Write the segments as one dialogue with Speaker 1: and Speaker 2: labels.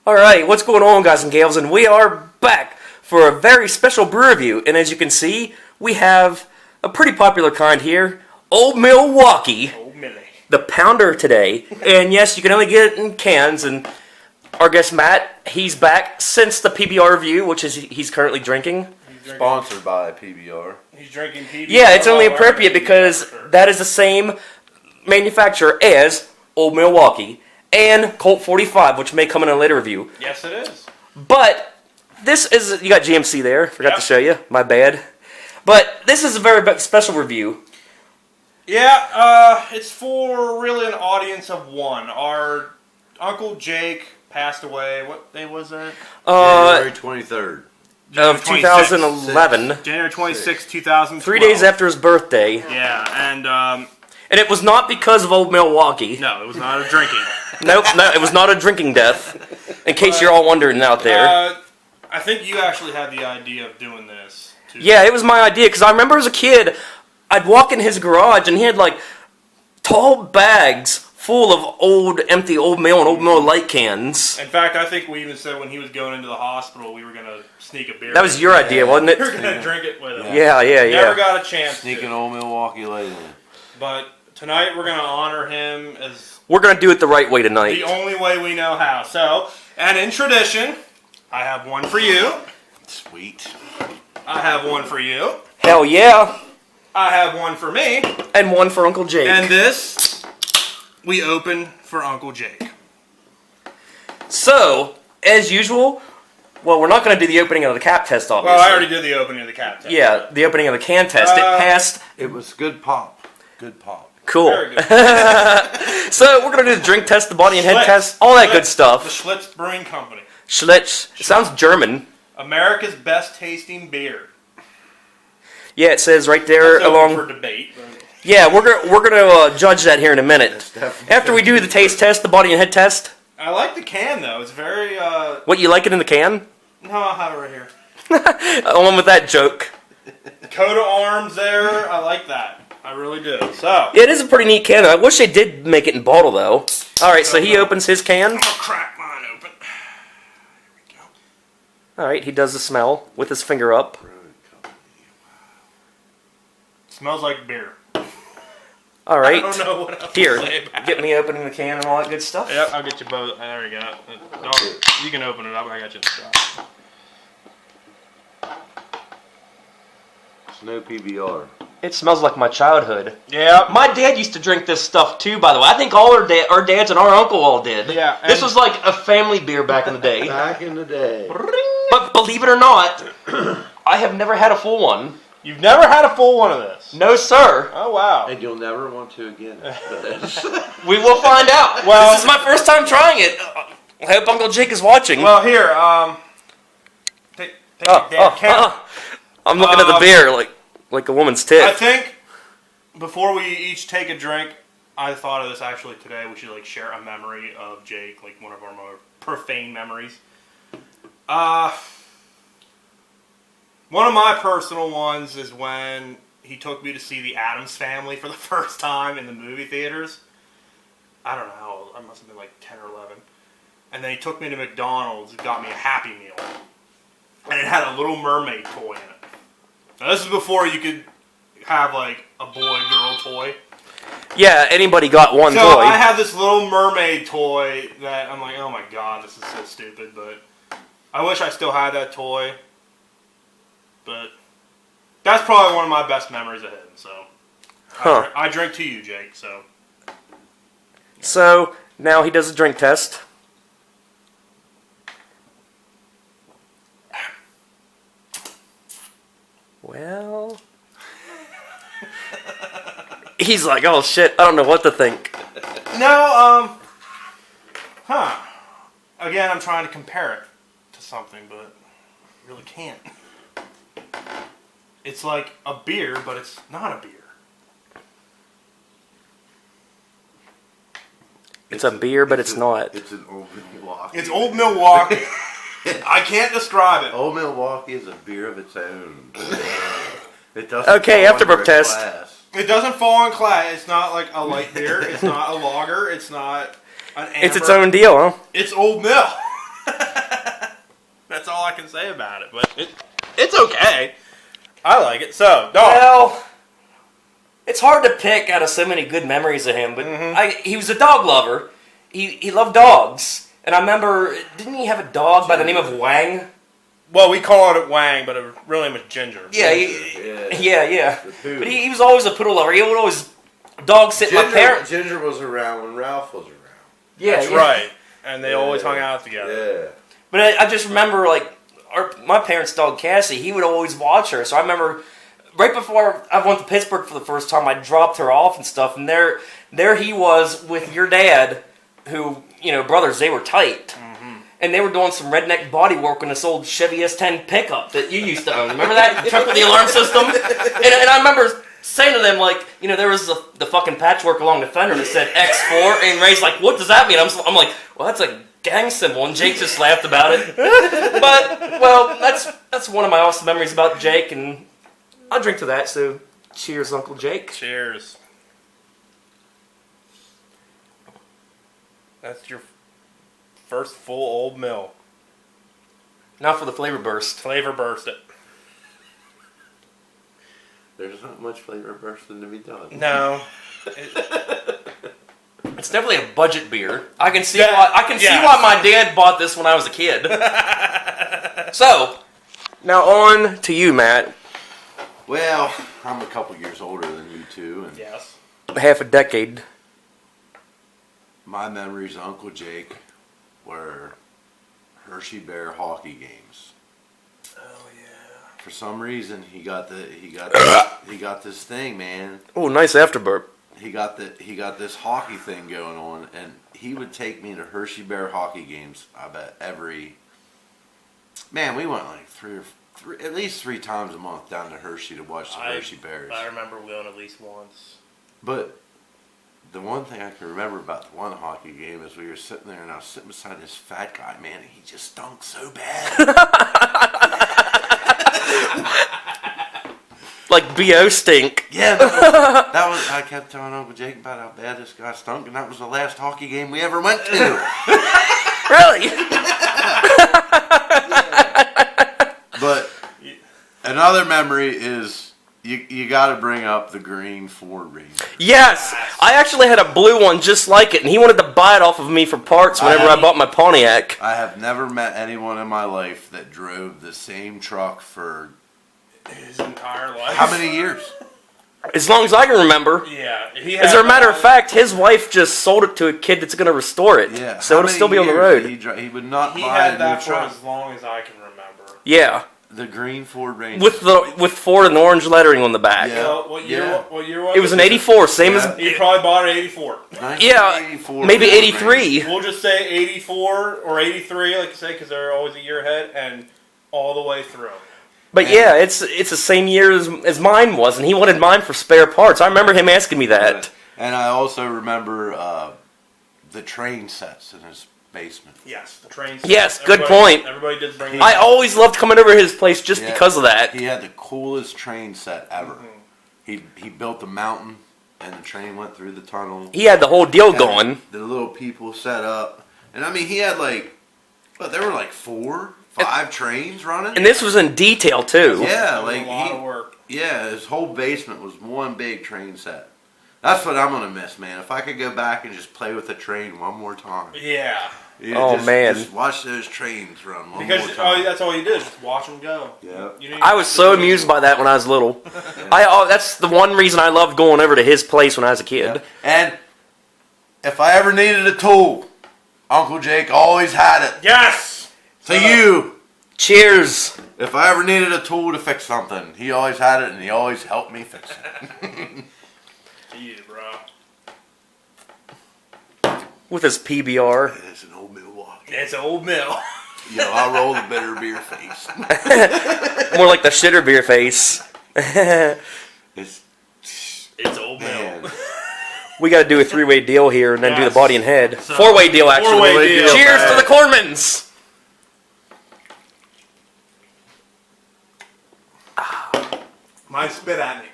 Speaker 1: Alright, what's going on, guys and gals? And we are back for a very special brew review. And as you can see, we have a pretty popular kind here, Old Milwaukee.
Speaker 2: Old Millie.
Speaker 1: The pounder today. And yes, you can only get it in cans. And our guest Matt, he's back since the PBR review, which is he's currently drinking.
Speaker 3: Sponsored by PBR.
Speaker 2: He's drinking PBR.
Speaker 1: Yeah, it's only appropriate because that is the same manufacturer as Old Milwaukee and Colt 45, which may come in a later review.
Speaker 2: Yes, it is.
Speaker 1: But this is, you got GMC there, forgot to show you, my bad. But this is a very special review.
Speaker 2: Yeah, it's for really an audience of one. Our Uncle Jake passed away, what day was that?
Speaker 3: January 23rd.
Speaker 1: Of 2011.
Speaker 2: January 26, 2012.
Speaker 1: 3 days after his birthday.
Speaker 2: Yeah,
Speaker 1: and it was not because of Old Milwaukee.
Speaker 2: no, it was not a drinking.
Speaker 1: Nope, no, it was not a drinking death. In case you're all wondering out there.
Speaker 2: I think you actually had the idea of doing this.
Speaker 1: Yeah, it was my idea, because I remember as a kid, I'd walk in his garage, and he had, like, tall bags full of empty Old Mill and Old Mill light cans.
Speaker 2: In fact, I think we even said when he was going into the hospital, we were going to sneak a beer.
Speaker 1: That was your idea, wasn't it?
Speaker 2: We were going to drink it with him.
Speaker 1: Yeah.
Speaker 2: Never got a chance
Speaker 3: Sneaking Old Milwaukee lady.
Speaker 2: But tonight we're going to honor him as...
Speaker 1: We're going to do it the right way tonight.
Speaker 2: The only way we know how. So, and in tradition, I have one for you.
Speaker 3: Sweet.
Speaker 2: I have one for you.
Speaker 1: Hell yeah.
Speaker 2: I have one for me.
Speaker 1: And one for Uncle Jake.
Speaker 2: And this, we open for Uncle Jake.
Speaker 1: So, as usual, well, we're not going to do the opening of the cap test, obviously.
Speaker 2: Well, I already did the opening of the cap test.
Speaker 1: Yeah, the opening of the can test. It passed.
Speaker 3: It was good pop. Good pop.
Speaker 1: Cool.
Speaker 2: Very good.
Speaker 1: So, we're going to do the drink test, the body and head
Speaker 2: Schlitz.
Speaker 1: test, all that
Speaker 2: Schlitz.
Speaker 1: good stuff.
Speaker 2: The Schlitz Brewing Company.
Speaker 1: Schlitz. It sounds German.
Speaker 2: America's best tasting beer.
Speaker 1: Yeah, it says right there
Speaker 2: That's
Speaker 1: along...
Speaker 2: open for debate. But...
Speaker 1: Yeah, we're gonna judge that here in a minute. After we do the taste test, the body and head test.
Speaker 2: I like the can, though. It's very...
Speaker 1: What, you like it in the can?
Speaker 2: No, I'll have it right here.
Speaker 1: On with that joke.
Speaker 2: Coat of arms there. I like that. I really do. So...
Speaker 1: It is a pretty neat can. I wish they did make it in bottle, though. Alright, so he opens his can.
Speaker 2: I'll crack mine open. There we go.
Speaker 1: Alright, he does the smell with his finger up.
Speaker 2: Smells like beer.
Speaker 1: Alright.
Speaker 2: I don't know what else
Speaker 1: Here,
Speaker 2: to say about
Speaker 1: get me opening the can and all that good stuff.
Speaker 2: Yep, I'll get you both. There we go. You can open it up. I got you the shot.
Speaker 3: It's no PBR.
Speaker 1: It smells like my childhood.
Speaker 2: Yeah.
Speaker 1: My dad used to drink this stuff too, by the way. I think all our dads and our uncle all did.
Speaker 2: Yeah.
Speaker 1: This was like a family beer back in the day.
Speaker 3: Back in the day.
Speaker 1: But believe it or not, I have never had a full one.
Speaker 2: You've never had a full one of this?
Speaker 1: No, sir.
Speaker 2: Oh, wow.
Speaker 3: And you'll never want to again.
Speaker 1: We will find out.
Speaker 2: Well,
Speaker 1: this is my first time trying it. I hope Uncle Jake is watching.
Speaker 2: Well, here, take that damn can.
Speaker 1: I'm looking at the beer like a woman's tit.
Speaker 2: I think before we each take a drink, I thought of this actually today. We should share a memory of Jake, like one of our more profane memories. One of my personal ones is when he took me to see the Addams Family for the first time in the movie theaters. I don't know how old. I must have been like 10 or 11. And then he took me to McDonald's and got me a Happy Meal. And it had a Little Mermaid toy in it. Now this is before you could have like a boy-girl toy.
Speaker 1: Yeah, anybody got one
Speaker 2: so
Speaker 1: toy.
Speaker 2: I had this Little Mermaid toy that I'm like, oh my god, this is so stupid. But I wish I still had that toy. But that's probably one of my best memories of him. So I drink to you, Jake.
Speaker 1: So now he does a drink test. Well, he's like, oh shit, I don't know what to think.
Speaker 2: No, Again, I'm trying to compare it to something, but I really can't. It's like a beer, but it's not a beer.
Speaker 1: It's a beer, but it's not.
Speaker 3: It's an Old Milwaukee.
Speaker 2: It's Old Milwaukee. I can't describe it.
Speaker 3: Old Milwaukee is a beer of its own. It doesn't.
Speaker 1: Okay, afterbirth test.
Speaker 3: Class.
Speaker 2: It doesn't fall in class. It's not like a light beer. It's not a lager. It's not an amber.
Speaker 1: It's its own deal, huh?
Speaker 2: It's Old Mill. That's all I can say about it. But it's okay. I like it. So, dog.
Speaker 1: Well, it's hard to pick out of so many good memories of him, but he was a dog lover. He loved dogs. And I remember, didn't he have a dog by the name of Wang?
Speaker 2: Well, we call it Wang, but it really name was Ginger.
Speaker 1: Yeah, yeah. But he was always a poodle lover. He would always dog sit my parents.
Speaker 3: Ginger was around when Ralph was around.
Speaker 1: Yeah,
Speaker 2: That's right. And they always hung out together.
Speaker 3: Yeah.
Speaker 1: But I just remember, like, my parents' dog Cassie, he would always watch her. So I remember right before I went to Pittsburgh for the first time, I dropped her off and stuff. And there he was with your dad, who, brothers, they were tight. And they were doing some redneck body work on this old Chevy S10 pickup that you used to own. Remember that truck with the alarm system? And I remember saying to them, like, there was the fucking patchwork along the fender that said X4. And Ray's like, what does that mean? I'm like, well, that's a gang symbol. And Jake just laughed about it. But, well, that's one of my awesome memories about Jake. And I'll drink to that, so cheers, Uncle Jake.
Speaker 2: Cheers. That's your first full Old Mill.
Speaker 1: Now for the flavor burst.
Speaker 2: Flavor burst it.
Speaker 3: There's not much flavor bursting to be done.
Speaker 2: No.
Speaker 1: It's definitely a budget beer. I can see why my dad bought this when I was a kid. So, now on to you, Matt.
Speaker 3: Well, I'm a couple years older than you two, and
Speaker 2: Yes.
Speaker 1: Half a decade.
Speaker 3: my memories of Uncle Jake were Hershey Bear hockey games.
Speaker 2: Oh yeah.
Speaker 3: For some reason, he got this thing, man.
Speaker 1: Oh, nice afterburp.
Speaker 3: He got this hockey thing going on, and he would take me to Hershey Bear hockey games. I bet we went like at least three times a month down to Hershey to watch the Hershey Bears.
Speaker 2: I remember we went at least once.
Speaker 3: But the one thing I can remember about the one hockey game is we were sitting there, and I was sitting beside this fat guy, man, and he just stunk so bad.
Speaker 1: Like B.O. stink.
Speaker 3: Yeah, that was. I kept telling Uncle Jake about how bad this guy stunk, and that was the last hockey game we ever went to.
Speaker 1: Really?
Speaker 3: But another memory is you got to bring up the green Ford Ranger.
Speaker 1: Yes. I actually had a blue one just like it, and he wanted to buy it off of me for parts whenever I bought my Pontiac.
Speaker 3: I have never met anyone in my life that drove the same truck for
Speaker 2: His entire life.
Speaker 3: how many years?
Speaker 1: As long as I can remember.
Speaker 2: Yeah.
Speaker 1: As a matter of fact, his wife just sold it to a kid that's going to restore it.
Speaker 3: Yeah.
Speaker 1: So
Speaker 3: How
Speaker 1: it'll
Speaker 3: many
Speaker 1: still be on the
Speaker 3: years
Speaker 1: road.
Speaker 3: He would not
Speaker 2: He
Speaker 3: buy a
Speaker 2: had
Speaker 3: new
Speaker 2: that for
Speaker 3: truck.
Speaker 2: as long as I can remember.
Speaker 1: Yeah.
Speaker 3: The green Ford Ranger.
Speaker 1: With Ford and orange lettering on the back.
Speaker 3: Yeah.
Speaker 2: So, what year?
Speaker 3: Yeah.
Speaker 2: What year was
Speaker 1: It was an 84, same
Speaker 3: Yeah.
Speaker 1: as...
Speaker 2: He probably bought it 84.
Speaker 3: 1984
Speaker 1: maybe
Speaker 3: Ford
Speaker 1: 83.
Speaker 3: Ranger.
Speaker 2: We'll just say 84 or 83, like you say, because they're always a year ahead, and all the way through.
Speaker 1: But yeah, it's the same year as mine was, and he wanted mine for spare parts. I remember him asking me that.
Speaker 3: And I also remember the train sets in his basement.
Speaker 2: Yes, the train.
Speaker 1: Yes, good point.
Speaker 2: Everybody did bring it.
Speaker 1: I always loved coming over to his place just
Speaker 3: Yeah.
Speaker 1: because of that.
Speaker 3: He had the coolest train set ever. He built a mountain, and the train went through the tunnel.
Speaker 1: He had the whole deal
Speaker 3: Had
Speaker 1: going.
Speaker 3: The little people set up, and I mean, he had there were like 4, 5 trains running.
Speaker 1: And this was in detail, too.
Speaker 3: Yeah,
Speaker 2: It was a lot of work.
Speaker 3: Yeah, his whole basement was one big train set. That's what I'm gonna miss, man. If I could go back and just play with the train one more time.
Speaker 2: Yeah.
Speaker 1: Oh, man.
Speaker 3: Just watch those trains run one
Speaker 2: Because
Speaker 3: more time.
Speaker 2: that's all you did, just watch them go.
Speaker 3: Yeah.
Speaker 2: You didn't
Speaker 1: I was so amused by that when I was little. That's the one reason I loved going over to his place when I was a kid.
Speaker 3: Yeah. And if I ever needed a tool, Uncle Jake always had it.
Speaker 2: Yes.
Speaker 3: To you.
Speaker 1: Cheers.
Speaker 3: If I ever needed a tool to fix something, he always had it, and he always helped me fix it.
Speaker 2: To you, bro.
Speaker 1: With his PBR.
Speaker 3: It's an Old Milwaukee.
Speaker 2: It's Old Mill.
Speaker 3: I'll roll the bitter beer face.
Speaker 1: More like the shitter beer face.
Speaker 3: It's
Speaker 2: Old
Speaker 3: man.
Speaker 2: Mill.
Speaker 1: We got to do a 3-way deal here and then do
Speaker 2: Yes.
Speaker 1: the body and head.
Speaker 2: So,
Speaker 1: 4-way deal, actually.
Speaker 2: 4-way deal.
Speaker 1: Cheers to the Cormans.
Speaker 2: Might spit at me.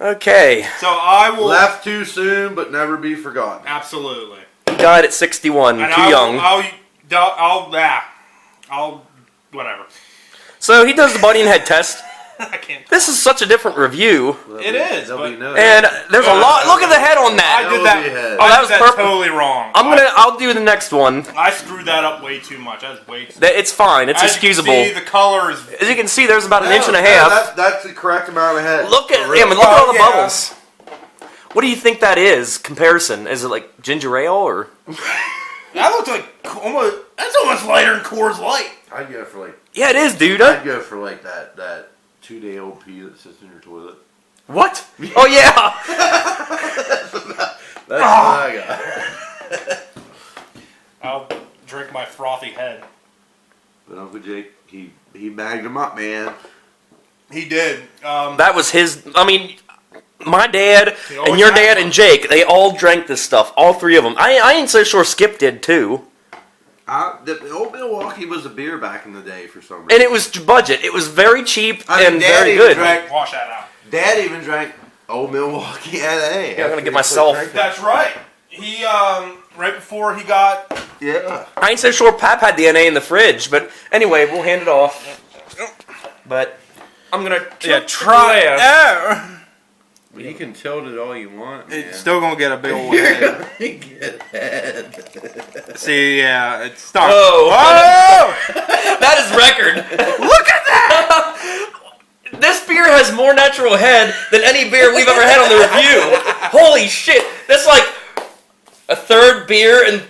Speaker 1: Okay.
Speaker 2: So I will.
Speaker 3: Left too soon, but never be forgotten.
Speaker 2: Absolutely.
Speaker 1: He died at 61.
Speaker 2: And
Speaker 1: Too young.
Speaker 2: I'll Whatever.
Speaker 1: So he does the body and head test.
Speaker 2: I can't.
Speaker 1: This is such a different review.
Speaker 2: It is, but-
Speaker 1: And there's a lot. Look at the head on that.
Speaker 2: I did that.
Speaker 1: Oh, that was perfect.
Speaker 2: Totally wrong.
Speaker 1: I'll do the next one.
Speaker 2: I screwed that up way too much. That was way too.
Speaker 1: It's fine. It's
Speaker 2: As
Speaker 1: excusable.
Speaker 2: You can see, the color is.
Speaker 1: As you can see, there's about an inch and a half.
Speaker 3: That's the correct amount of head.
Speaker 1: Look at look at all the bubbles. What do you think that is? Comparison? Is it like ginger ale or?
Speaker 2: That looks like almost. That's almost lighter than Coors Light.
Speaker 3: I'd go for like.
Speaker 1: Yeah, it is, dude.
Speaker 3: I'd go for like that 2-day-old pee that sits in your toilet.
Speaker 1: What? Oh yeah.
Speaker 3: That's what I got.
Speaker 2: I'll drink my frothy head.
Speaker 3: But Uncle Jake, he bagged him up, man.
Speaker 2: He did.
Speaker 1: That was his. I mean, my dad
Speaker 2: He always
Speaker 1: and your
Speaker 2: had
Speaker 1: dad
Speaker 2: one.
Speaker 1: and Jake, they all drank this stuff. All three of them. I ain't so sure Skip did too.
Speaker 3: The Old Milwaukee was a beer back in the day for some reason.
Speaker 1: And it was budget. It was very cheap
Speaker 3: I mean,
Speaker 1: and
Speaker 3: Dad
Speaker 1: very
Speaker 3: even
Speaker 1: good.
Speaker 3: drank-
Speaker 2: Wash that out.
Speaker 3: Dad even drank Old Milwaukee NA.
Speaker 1: Yeah, I'm gonna get myself.
Speaker 2: That's right. He right before he got.
Speaker 3: Yeah.
Speaker 1: I ain't so sure Pap had the NA in the fridge, but anyway, we'll hand it off. But I'm gonna
Speaker 2: try it. Oh.
Speaker 3: Well, you can tilt it all you want, man.
Speaker 2: It's still gonna get a big old
Speaker 3: You're
Speaker 2: head.
Speaker 3: gonna get head.
Speaker 2: See, yeah, it's not.
Speaker 1: Whoa!
Speaker 2: Whoa!
Speaker 1: That is record. Look at that! This beer has more natural head than any beer we've ever had on the review. Holy shit! That's like a third beer and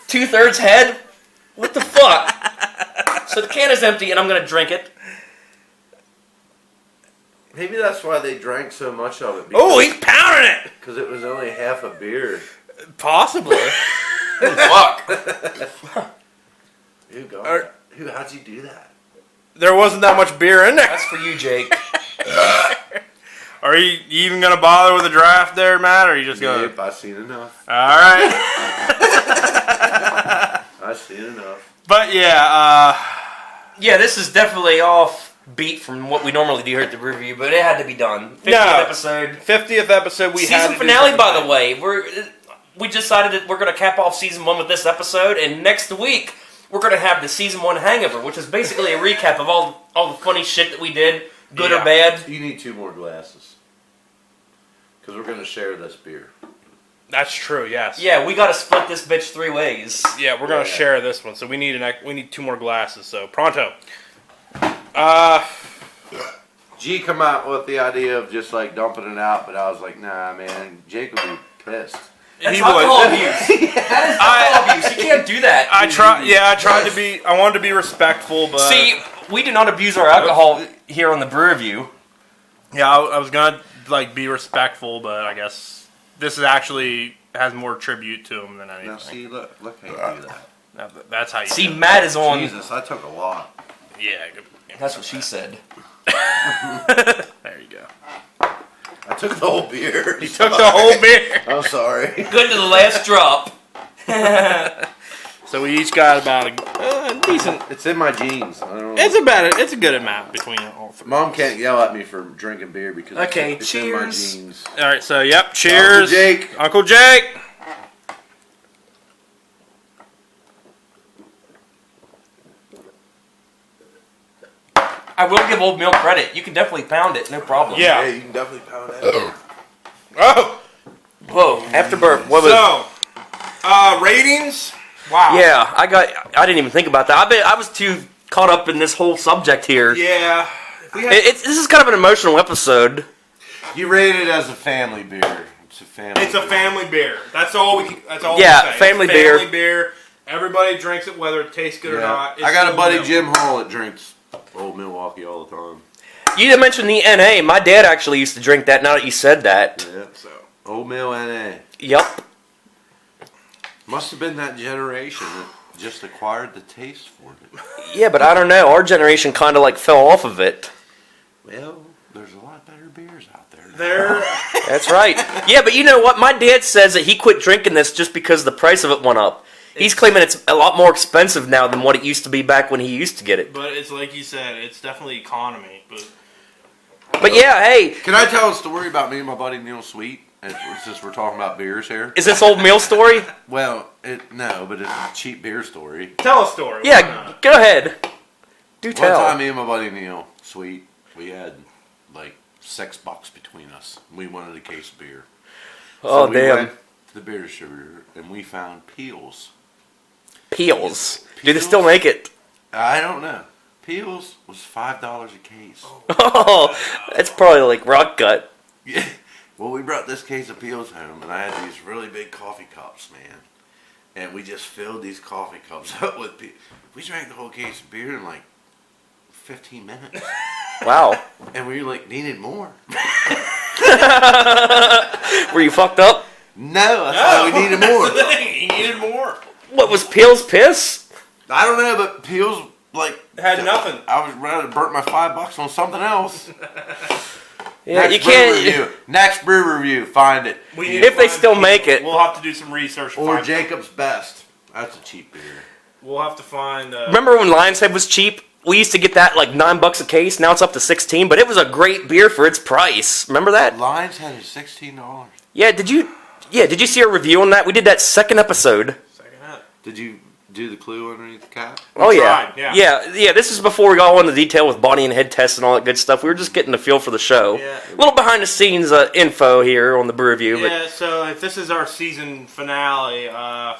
Speaker 1: 2/3 head. What the fuck? So the can is empty, and I'm gonna drink it.
Speaker 3: Maybe that's why they drank so much of it.
Speaker 2: Oh, he's pounding it.
Speaker 3: Because it was only half a beer.
Speaker 2: Possibly.
Speaker 1: Fuck.
Speaker 3: How'd you do that?
Speaker 2: There wasn't that much beer in there.
Speaker 1: That's for you, Jake.
Speaker 2: Are you even gonna bother with a draft there, Matt? Or are you just gonna?
Speaker 3: Yep, I've seen enough.
Speaker 2: All right.
Speaker 3: I've seen enough.
Speaker 2: But yeah,
Speaker 1: Yeah, this is definitely off beat from what we normally do here at the review, but it had to be done. 50th episode.
Speaker 2: 50th episode. We had
Speaker 1: Season
Speaker 2: to do
Speaker 1: finale,
Speaker 2: something
Speaker 1: by the
Speaker 2: right.
Speaker 1: way. We decided that we're going to cap off season 1 with this episode, and next week we're going to have the season 1 hangover, which is basically a recap of all the funny shit that we did, good or bad.
Speaker 3: You need 2 more glasses. Because we're going to share this beer.
Speaker 2: That's true. Yes.
Speaker 1: Yeah, we got to split this bitch 3 ways.
Speaker 2: Yeah, we're gonna share this one, so we need 2 more glasses. So pronto.
Speaker 3: G come out with the idea of just like dumping it out, but I was like, nah, man, Jake would be pissed.
Speaker 1: That's
Speaker 2: He
Speaker 1: alcohol
Speaker 2: would.
Speaker 1: abuse. That is alcohol abuse. You can't do that.
Speaker 2: I tried to be. I wanted to be respectful, but
Speaker 1: See, we do not abuse our alcohol here on the Brew Review.
Speaker 2: yeah, I was gonna like be respectful, but I guess this is actually has more tribute to him than anything.
Speaker 3: Now see, look how you do that.
Speaker 2: That's how you.
Speaker 1: See,
Speaker 2: do it.
Speaker 1: Matt is on.
Speaker 3: Jesus, I took a lot.
Speaker 2: Yeah.
Speaker 1: That's what she said.
Speaker 2: There you go.
Speaker 3: I took the whole beer.
Speaker 2: He took the whole beer.
Speaker 3: I'm sorry.
Speaker 1: Good to the last drop.
Speaker 2: So we each got about a decent.
Speaker 3: It's in my jeans. I don't know.
Speaker 2: It's a good amount between all three.
Speaker 3: Mom can't yell at me for drinking beer because
Speaker 1: Okay,
Speaker 3: it's in my
Speaker 1: cheers.
Speaker 3: jeans.
Speaker 2: All right, so yep, cheers,
Speaker 3: Uncle Jake.
Speaker 2: Uncle Jake.
Speaker 1: I will give Old Mill credit. You can definitely pound it, no problem.
Speaker 2: Yeah.
Speaker 3: Yeah, you can definitely pound that.
Speaker 2: Oh,
Speaker 1: Whoa, after burp. What was?
Speaker 2: so ratings. Wow.
Speaker 1: Yeah, I didn't even think about that. I was too caught up in this whole subject here.
Speaker 2: Yeah. If we had-
Speaker 1: This is kind of an emotional episode.
Speaker 3: You rate it as a family beer. It's a family.
Speaker 2: It's a family beer. That's all we. That's all.
Speaker 1: Yeah,
Speaker 2: we say.
Speaker 1: family
Speaker 2: It's
Speaker 1: beer.
Speaker 2: Family beer. Everybody drinks it, whether it tastes good or not. It's
Speaker 3: I got a
Speaker 2: still
Speaker 3: buddy,
Speaker 2: milk.
Speaker 3: Jim Hall, that drinks Old Milwaukee all the time.
Speaker 1: You didn't mention the NA. My dad actually used to drink that. Now that you said that.
Speaker 3: Yeah.
Speaker 2: So
Speaker 3: Old Mill NA.
Speaker 1: Yep.
Speaker 3: Must have been that generation that just acquired the taste for it.
Speaker 1: Yeah, but I don't know. Our generation kind of like fell off of it.
Speaker 3: Well, there's a lot better beers out there.
Speaker 2: there.
Speaker 1: That's right. Yeah, but you know what? My dad says that he quit drinking this just because the price of it went up. He's claiming it's a lot more expensive now than what it used to be back when he used to get it.
Speaker 2: But it's like you said, it's definitely economy. But
Speaker 1: But yeah, hey.
Speaker 3: Can I tell a story about me and my buddy Neil Sweet? And since we're talking about beers here,
Speaker 1: Is this Old Mill story?
Speaker 3: well, no, but it's a cheap beer story.
Speaker 2: Tell a story.
Speaker 1: Yeah, go ahead. Do tell.
Speaker 3: One time, me and my buddy Neil, sweet, we had like $6 between us. We wanted a case of beer.
Speaker 1: Oh,
Speaker 3: we
Speaker 1: damn.
Speaker 3: went to the beer distributor and we found Peels.
Speaker 1: Peels. Do they still make it?
Speaker 3: I don't know. Peels was $5 a case.
Speaker 1: Oh, that's probably like rock gut.
Speaker 3: Yeah. Well, we brought this case of Peels home, and I had these really big coffee cups, man. And we just filled these coffee cups up with Peels. We drank the whole case of beer in like 15 minutes.
Speaker 1: Wow.
Speaker 3: And we like needed more.
Speaker 1: Were you fucked up?
Speaker 3: No, I thought we needed more.
Speaker 2: That's the thing. He needed more.
Speaker 1: What was Peels piss?
Speaker 3: I don't know, but Peels like
Speaker 2: Had nothing.
Speaker 3: I was ready to burn my $5 on something else.
Speaker 1: Yeah,
Speaker 3: Next
Speaker 1: you
Speaker 3: brew
Speaker 1: can't.
Speaker 3: review. Next brew review. Find it.
Speaker 2: We need to
Speaker 1: If they
Speaker 2: find
Speaker 1: still
Speaker 2: people.
Speaker 1: make it.
Speaker 2: We'll have to do some research.
Speaker 3: Or
Speaker 2: Find-
Speaker 3: Jacob's Best. That's a cheap beer.
Speaker 2: We'll have to find.
Speaker 1: Remember when Lion's Head was cheap? We used to get that like $9 a case. Now it's up to 16, but it was a great beer for its price. Remember that?
Speaker 3: Lions had it $16.
Speaker 1: Yeah. Did you see a review on that? We did that second episode.
Speaker 2: Second up.
Speaker 3: Did you do the clue underneath the cap?
Speaker 1: Oh yeah.
Speaker 2: tried, yeah.
Speaker 1: yeah. This is before we got all into detail with body and head tests and all that good stuff. We were just getting the feel for the show.
Speaker 2: Yeah.
Speaker 1: A little behind the scenes info here on the brew review.
Speaker 2: Yeah. So if this is our season finale, I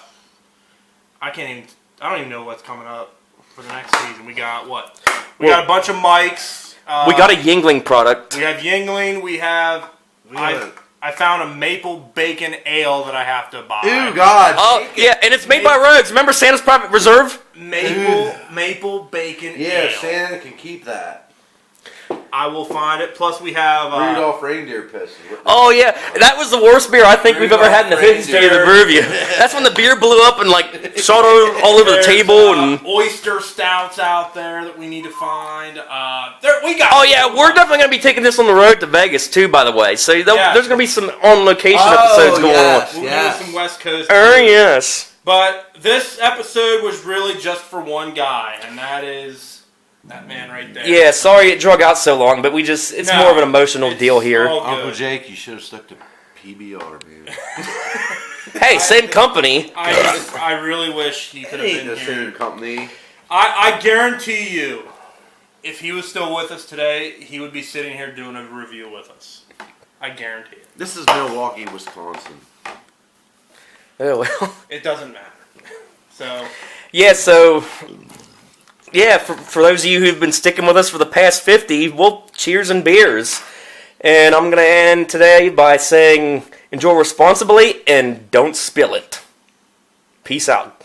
Speaker 2: don't even know what's coming up for the next season. We got what? We got a bunch of mics.
Speaker 1: We got a Yingling product.
Speaker 2: We have Yingling. We have. I found a maple bacon ale that I have to buy.
Speaker 3: Ooh, God.
Speaker 1: Oh yeah, and it's made by Rogues. Remember Santa's Private Reserve?
Speaker 2: Maple bacon
Speaker 3: Yeah,
Speaker 2: ale.
Speaker 3: Santa can keep that.
Speaker 2: I will find it. Plus we have
Speaker 3: Rudolph reindeer piss.
Speaker 1: Oh yeah, that was the worst beer I think we've ever had in the history of the brew review. That's when the beer blew up and like shot all over the
Speaker 2: there's,
Speaker 1: table and.
Speaker 2: oyster stouts out there that we need to find. We got.
Speaker 1: Oh yeah, we're definitely gonna be taking this on the road to Vegas too. By the way, so
Speaker 2: Yeah.
Speaker 1: there's gonna be some on location episodes going
Speaker 3: yes.
Speaker 1: on.
Speaker 2: We'll do some West Coast.
Speaker 1: Oh yes.
Speaker 2: But this episode was really just for one guy, and that is that man right there.
Speaker 1: Yeah, sorry it drug out so long, but it's
Speaker 2: No,
Speaker 1: more of an emotional
Speaker 2: it's
Speaker 1: deal here.
Speaker 2: all
Speaker 3: Uncle
Speaker 2: good.
Speaker 3: Jake, you should have stuck to PBR, man.
Speaker 1: Hey, same company.
Speaker 2: I really wish he could have
Speaker 3: Ain't
Speaker 2: been
Speaker 3: the
Speaker 2: here.
Speaker 3: same company.
Speaker 2: I guarantee you, if he was still with us today, he would be sitting here doing a review with us. I guarantee it.
Speaker 3: This is Milwaukee, Wisconsin.
Speaker 1: Oh well.
Speaker 2: It doesn't matter. So,
Speaker 1: Yeah, for those of you who've been sticking with us for the past 50, well, cheers and beers. And I'm going to end today by saying enjoy responsibly and don't spill it. Peace out.